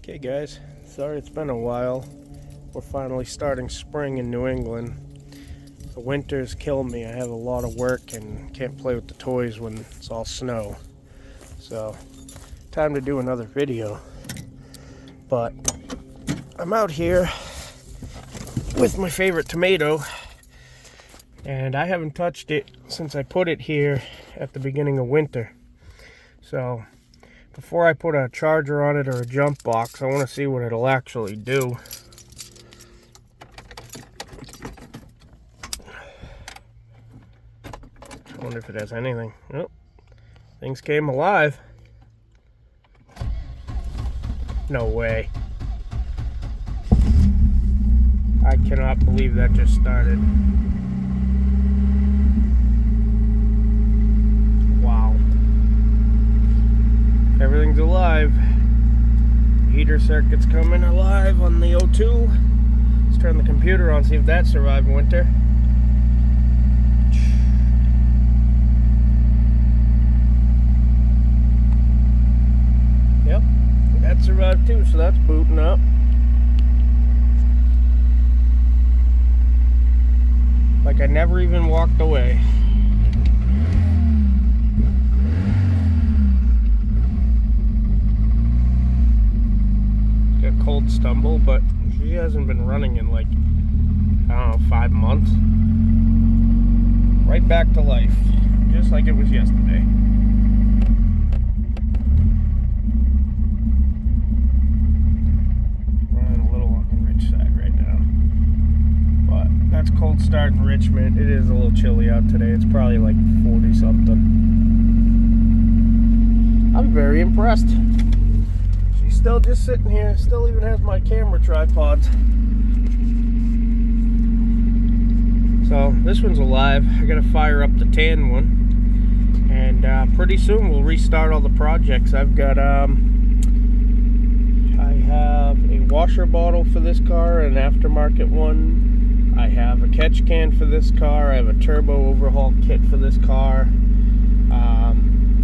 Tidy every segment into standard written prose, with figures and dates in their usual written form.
Okay guys, sorry it's been a while. We're finally starting spring in New England. The winters kill me. I have a lot of work and can't play with the toys when it's all snow. So, time to do another video. But I'm out here with my favorite tomato, and I haven't touched it since I put it here at the beginning of winter. So before I put a charger on it or a jump box, I want to see what it'll actually do. I wonder if it has anything. Nope. Things came alive. No way. I cannot believe that just started. Wow. Everything's alive. Heater circuit's coming alive on the O2. Let's turn the computer on, see if that survived winter. Yep, that survived too, so that's booting up. Like I never even walked away. Got a cold stumble, but she hasn't been running in like, I don't know, 5 months. Right back to life, just like it was yesterday. Running a little on the rich side right now. But that's cold start in Richmond. It is a little chilly out today. It's probably like 40 something. I'm very impressed. She's still just sitting here. Still even has my camera tripods. So this one's alive. I gotta fire up the tan one, and pretty soon we'll restart all the projects. I've got I have a washer bottle for this car, an aftermarket one. I have a catch can for this car. I have a turbo overhaul kit for this car.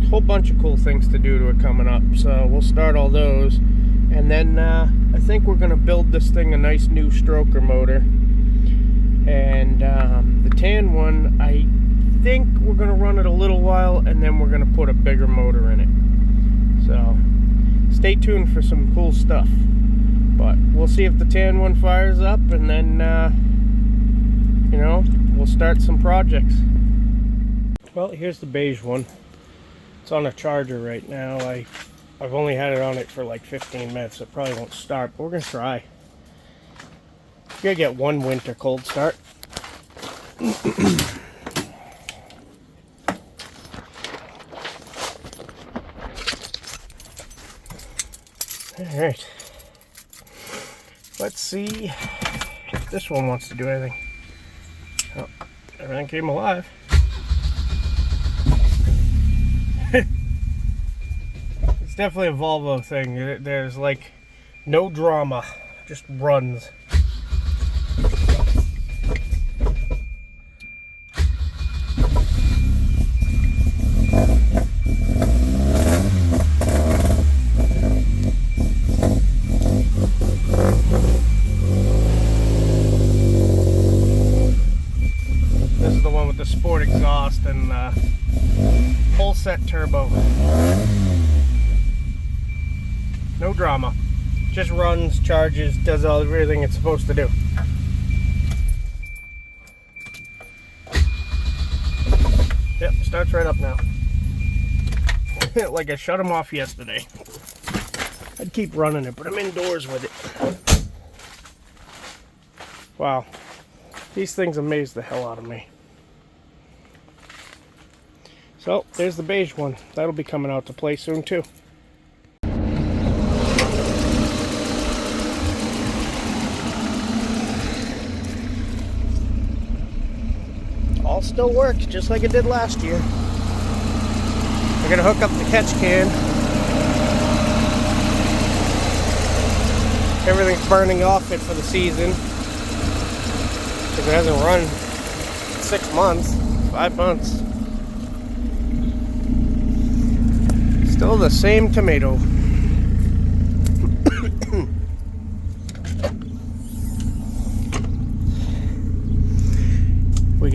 Whole bunch of cool things to do to it coming up. So we'll start all those, and then I think we're gonna build this thing a nice new stroker motor. And the tan one, I think we're gonna run it a little while, and then we're gonna put a bigger motor in it. So stay tuned for some cool stuff. But we'll see if the tan one fires up, and then you know, we'll start some projects. Well, here's the beige one. It's on a charger right now. I've only had it on it for like 15 minutes, so it probably won't start, but we're gonna try. Gonna get one winter cold start. Alright. Let's see if this one wants to do anything. Oh, everything came alive. It's definitely a Volvo thing. There's like no drama, just runs. This is the one with the sport exhaust and full set turbo. No drama. Just runs, charges, does everything it's supposed to do. Yep, starts right up now. Like I shut them off yesterday. I'd keep running it, but I'm indoors with it. Wow. These things amaze the hell out of me. So, there's the beige one. That'll be coming out to play soon too. All still works, just like it did last year. We're gonna hook up the catch can. Everything's burning off it for the season, because it hasn't run 6 months, 5 months. Still the same tomato.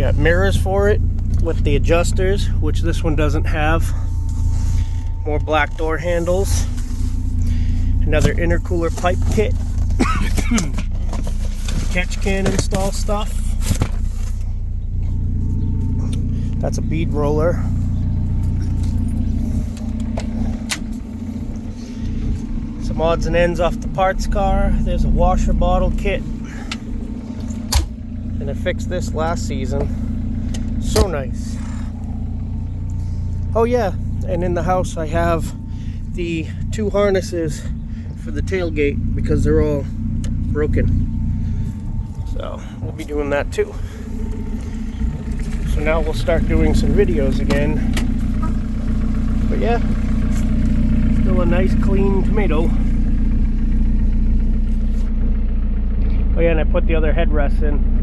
Got mirrors for it with the adjusters, which this one doesn't have. More black door handles. Another intercooler pipe kit. Catch can install stuff. That's a bead roller. Some odds and ends off the parts car. There's a washer bottle kit. And I fixed this last season. So nice. Oh yeah, and in the house I have the 2 harnesses for the tailgate because they're all broken. So we'll be doing that too. So now we'll start doing some videos again. But yeah, still a nice clean tomato. Oh yeah, and I put the other headrests in.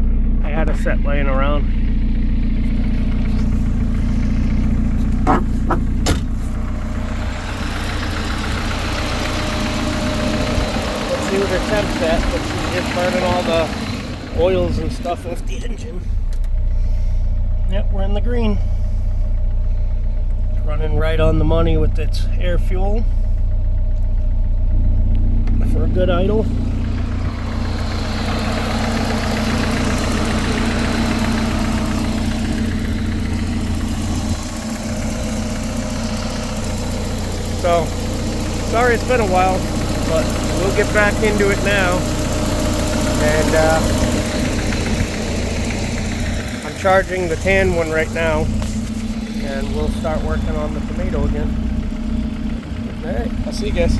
I had a set laying around. Let's see what her temp's at. Let's see, just burning all the oils and stuff off the engine. Yep, we're in the green. It's running right on the money with its air fuel for a good idle. So, sorry it's been a while, but we'll get back into it now. And I'm charging the tan one right now, and we'll start working on the tomato again. Alright, I'll see you guys.